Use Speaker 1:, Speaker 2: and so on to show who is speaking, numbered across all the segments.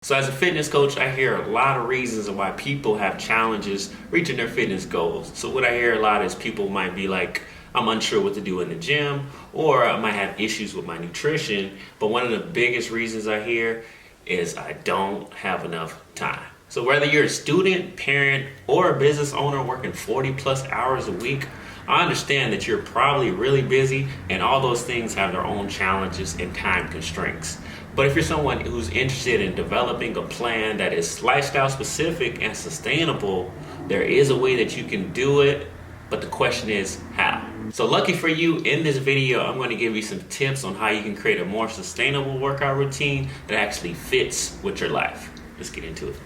Speaker 1: So as a fitness coach, I hear a lot of reasons of why people have challenges reaching their fitness goals. So what I hear a lot is people might be like, I'm unsure what to do in the gym, or I might have issues with my nutrition. But one of the biggest reasons I hear is I don't have enough time. So whether you're a student, parent, or a business owner working 40 plus hours a week, I understand that you're probably really busy, and all those things have their own challenges and time constraints. But if you're someone who's interested in developing a plan that is lifestyle specific and sustainable, there is a way that you can do it, but the question is how. So lucky for you, in this video, I'm going to give you some tips on how you can create a more sustainable workout routine that actually fits with your life. Let's get into it.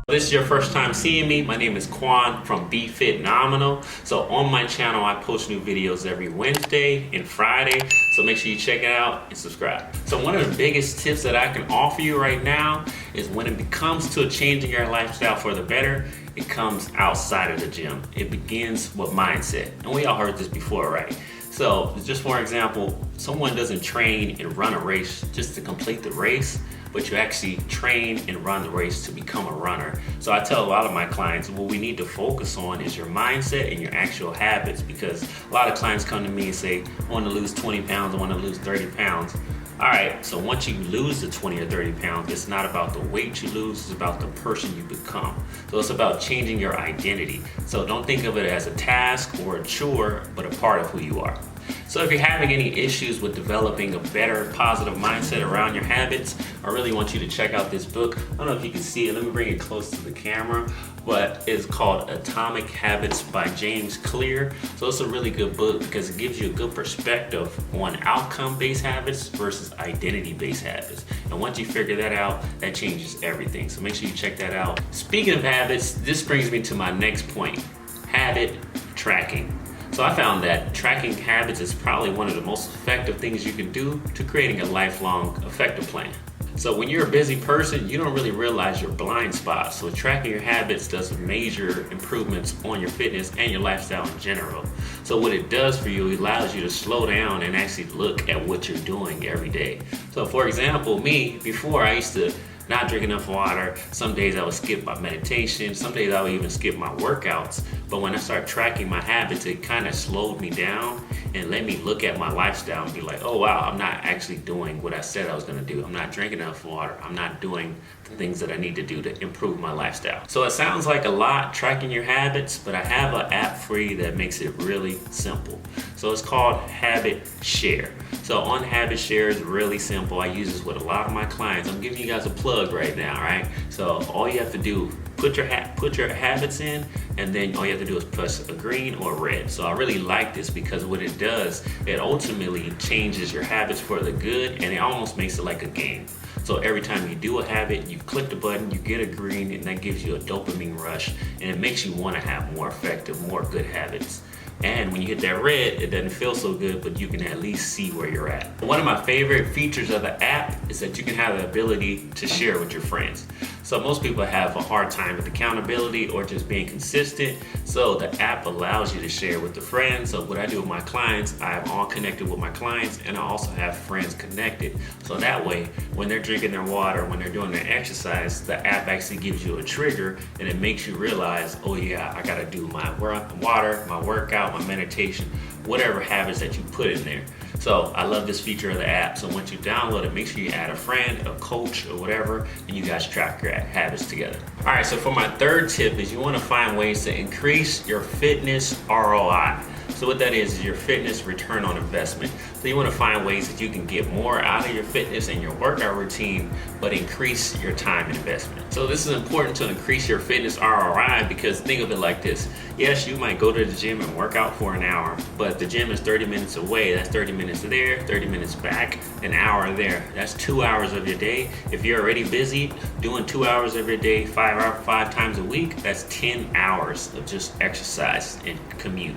Speaker 1: If this is your first time seeing me, my name is Quan from Be Fit Nominal. So on my channel, I post new videos every Wednesday and Friday. So make sure you check it out and subscribe. So one of the biggest tips that I can offer you right now is when it comes to changing your lifestyle for the better, it comes outside of the gym. It begins with mindset. And we all heard this before, right? So just for example, someone doesn't train and run a race just to complete the race, but you actually train and run the race to become a runner. So I tell a lot of my clients, what we need to focus on is your mindset and your actual habits, because a lot of clients come to me and say, I want to lose 20 pounds, I want to lose 30 pounds. All right, so once you lose the 20 or 30 pounds, it's not about the weight you lose, it's about the person you become. So it's about changing your identity. So don't think of it as a task or a chore, but a part of who you are. So if you're having any issues with developing a better positive mindset around your habits, I really want you to check out this book. I don't know if you can see it, let me bring it close to the camera, but it's called Atomic Habits by James Clear. So it's a really good book because it gives you a good perspective on outcome-based habits versus identity-based habits. And once you figure that out, that changes everything. So make sure you check that out. Speaking of habits, this brings me to my next point, habit tracking. So I found that tracking habits is probably one of the most effective things you can do to creating a lifelong effective plan. So when you're a busy person, you don't really realize your blind spots. So tracking your habits does major improvements on your fitness and your lifestyle in general. So what it does for you, it allows you to slow down and actually look at what you're doing every day. So for example, me, before I used to not drink enough water. Some days I would skip my meditation. Some days I would even skip my workouts. But when I started tracking my habits, it kind of slowed me down and let me look at my lifestyle and be like, oh wow, I'm not actually doing what I said I was gonna do. I'm not drinking enough water. I'm not doing the things that I need to do to improve my lifestyle. So it sounds like a lot tracking your habits, but I have an app for you that makes it really simple. So it's called Habit Share. So on Habit Share is really simple. I use this with a lot of my clients. I'm giving you guys a plug right now, right? So all you have to do, put your habits in, and then all you have to do is press a green or red. So I really like this because what it does, it ultimately changes your habits for the good, and it almost makes it like a game. So every time you do a habit, you click the button, you get a green, and that gives you a dopamine rush, and it makes you want to have more effective, more good habits. And when you hit that red, it doesn't feel so good, but you can at least see where you're at. One of my favorite features of the app is that you can have the ability to share with your friends. So most people have a hard time with accountability or just being consistent. So the app allows you to share with the friends. So what I do with my clients, I'm all connected with my clients, and I also have friends connected. So that way, when they're drinking their water, when they're doing their exercise, the app actually gives you a trigger, and it makes you realize, oh yeah, I gotta do my water, my workout, my meditation, whatever habits that you put in there. So I love this feature of the app. So once you download it, make sure you add a friend, a coach, or whatever, and you guys track your habits together. All right, so for my third tip is you want to find ways to increase your fitness ROI. So what that is your fitness return on investment. So you want to find ways that you can get more out of your fitness and your workout routine, but increase your time investment. So this is important to increase your fitness ROI because think of it like this. Yes, you might go to the gym and work out for an hour, but the gym is 30 minutes away. That's 30 minutes there, 30 minutes back, an hour there. That's 2 hours of your day. If you're already busy doing 2 hours every day, 5 times a week, that's 10 hours of just exercise and commute.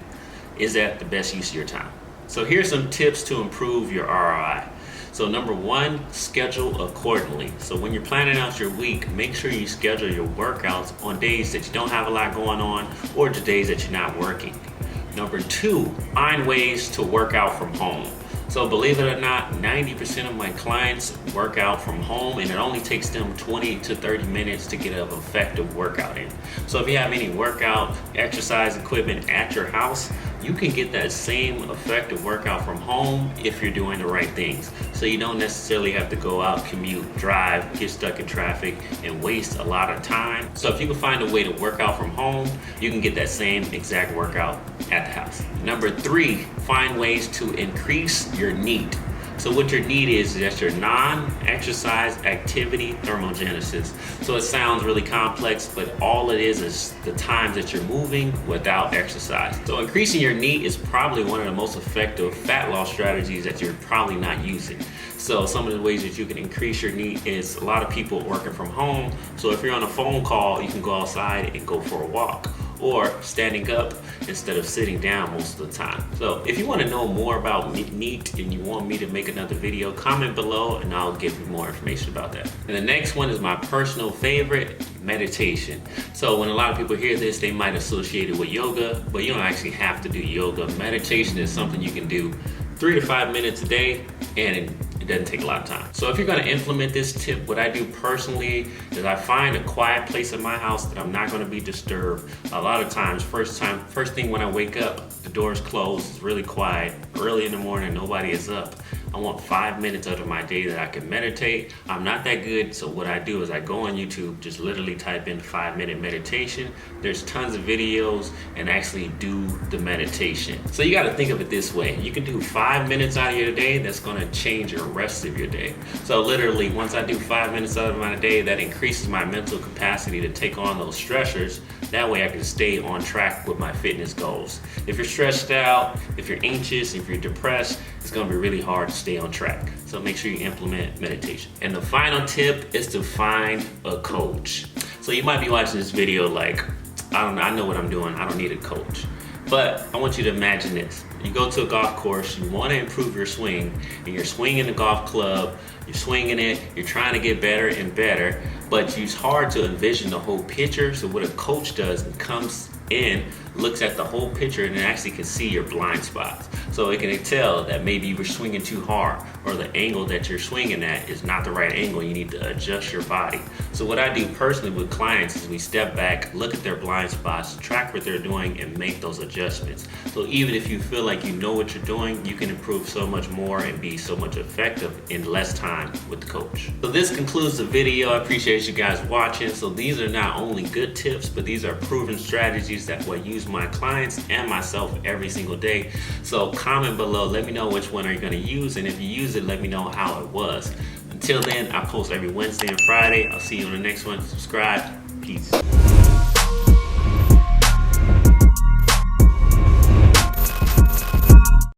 Speaker 1: Is that the best use of your time? So here's some tips to improve your ROI. So number one, schedule accordingly. So when you're planning out your week, make sure you schedule your workouts on days that you don't have a lot going on or the days that you're not working. Number 2, find ways to work out from home. So believe it or not, 90% of my clients work out from home, and it only takes them 20 to 30 minutes to get an effective workout in. So if you have any workout exercise equipment at your house, you can get that same effective workout from home if you're doing the right things. So you don't necessarily have to go out, commute, drive, get stuck in traffic, and waste a lot of time. So if you can find a way to work out from home, you can get that same exact workout at the house. Number 3, find ways to increase your NEAT. So what your NEAT is that's your non-exercise activity thermogenesis. So it sounds really complex, but all it is the times that you're moving without exercise. So increasing your NEAT is probably one of the most effective fat loss strategies that you're probably not using. So some of the ways that you can increase your NEAT is a lot of people working from home. So if you're on a phone call, you can go outside and go for a walk, or standing up instead of sitting down most of the time. So if you want to know more about NEAT and you want me to make another video, comment below and I'll give you more information about that. And the next one is my personal favorite, meditation. So when a lot of people hear this, they might associate it with yoga, but you don't actually have to do yoga. Meditation is something you can do 3 to 5 minutes a day, and it doesn't take a lot of time. So if you're gonna implement this tip, what I do personally is I find a quiet place in my house that I'm not gonna be disturbed. A lot of times, first thing when I wake up, the door's closed, it's really quiet. Early in the morning, nobody is up. I want 5 minutes out of my day that I can meditate. I'm not that good, so what I do is I go on YouTube, just literally type in 5-minute meditation. There's tons of videos and actually do the meditation. So you gotta think of it this way. You can do 5 minutes out of your day, that's gonna change the rest of your day. So literally, once I do 5 minutes out of my day, that increases my mental capacity to take on those stressors. That way I can stay on track with my fitness goals. If you're stressed out, if you're anxious, if you're depressed, it's gonna be really hard to stay on track. So make sure you implement meditation. And the final tip is to find a coach. So you might be watching this video like, I know what I'm doing, I don't need a coach. But I want you to imagine this. You go to a golf course, you want to improve your swing, and you're swinging the golf club, you're swinging it, you're trying to get better and better, but it's hard to envision the whole picture. So what a coach does, it comes in, looks at the whole picture, and it actually can see your blind spots. So it can tell that maybe you were swinging too hard, or the angle that you're swinging at is not the right angle. You need to adjust your body. So what I do personally with clients is we step back, look at their blind spots, track what they're doing, and make those adjustments. So even if you feel like you know what you're doing, you can improve so much more and be so much effective in less time with the coach. So this concludes the video. I appreciate you guys watching. So these are not only good tips, but these are proven strategies that I use my clients and myself every single day. So comment below, let me know which one are you gonna use, and if you use it, let me know how it was. Until then, I post every Wednesday and Friday. I'll see you on the next one. Subscribe. Peace.